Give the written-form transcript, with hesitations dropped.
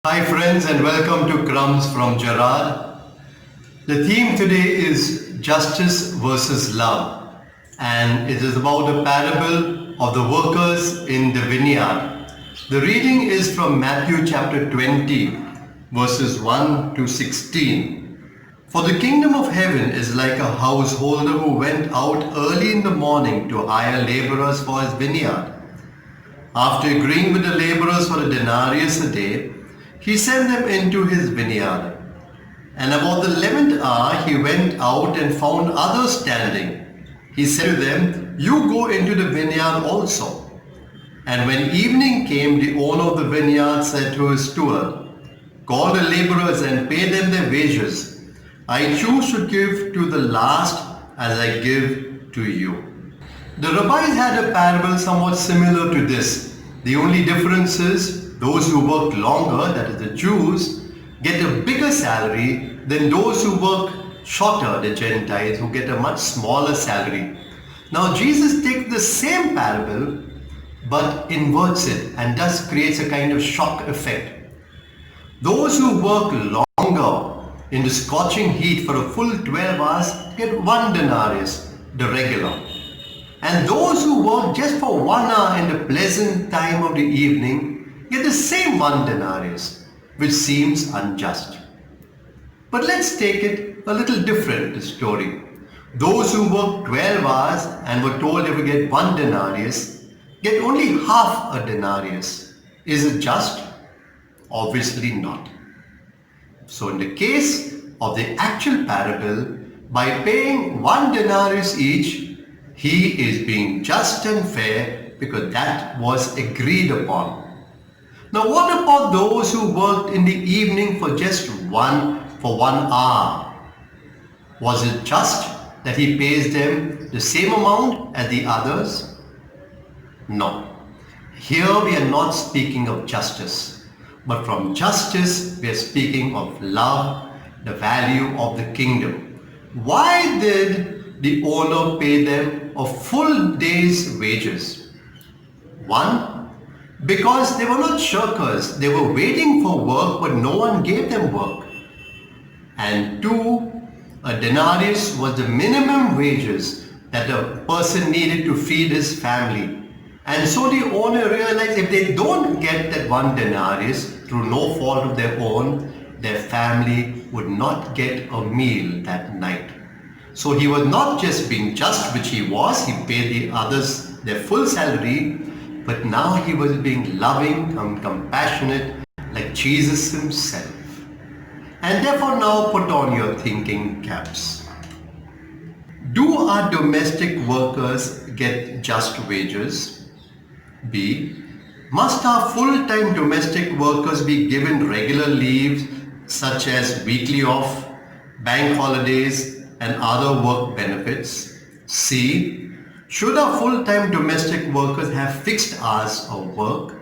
Hi friends and welcome to Crumbz from Gerard. The theme today is justice versus love, and it is about a parable of the workers in the vineyard. The reading is from Matthew chapter 20 verses 1 to 16. For the kingdom of heaven is like a householder who went out early in the morning to hire laborers for his vineyard. After agreeing with the laborers for a denarius a day, he sent them into his vineyard. And about the 11th hour he went out and found others standing. He said to them, "You go into the vineyard also." And when evening came, the owner of the vineyard said to his steward, "Call the laborers and pay them their wages. I choose to give to the last as I give to you." The rabbis had a parable somewhat similar to this. The only difference is those who work longer, that is the Jews, get a bigger salary than those who work shorter, the Gentiles, who get a much smaller salary. Now Jesus takes the same parable but inverts it and thus creates a kind of shock effect. Those who work longer in the scorching heat for a full 12 hours get 1 denarius, the regular. And those who work just for 1 hour in the pleasant time of the evening get the same 1 denarius, which seems unjust. But let's take it a little different, the story. Those who work 12 hours and were told they would get 1 denarius get only half a denarius. Is it just? Obviously not. So in the case of the actual parable, by paying 1 denarius each, he is being just and fair because that was agreed upon. Now what about those who worked in the evening for just 1 hour? Was it just that he pays them the same amount as the others? No. Here we are not speaking of justice, but from justice we are speaking of love, the value of the kingdom. Why did the owner pay them a full day's wages? 1, because they were not shirkers. They were waiting for work, but no one gave them work. And 2, a denarius was the minimum wages that a person needed to feed his family. And so the owner realized if they don't get that 1 denarius through no fault of their own, their family would not get a meal that night. So he was not just being just, which he was, he paid the others their full salary, but now he was being loving and compassionate like Jesus himself. And therefore now put on your thinking caps. Do our domestic workers get just wages? B. Must our full-time domestic workers be given regular leaves such as weekly off, bank holidays, and other work benefits? C. Should our full-time domestic workers have fixed hours of work?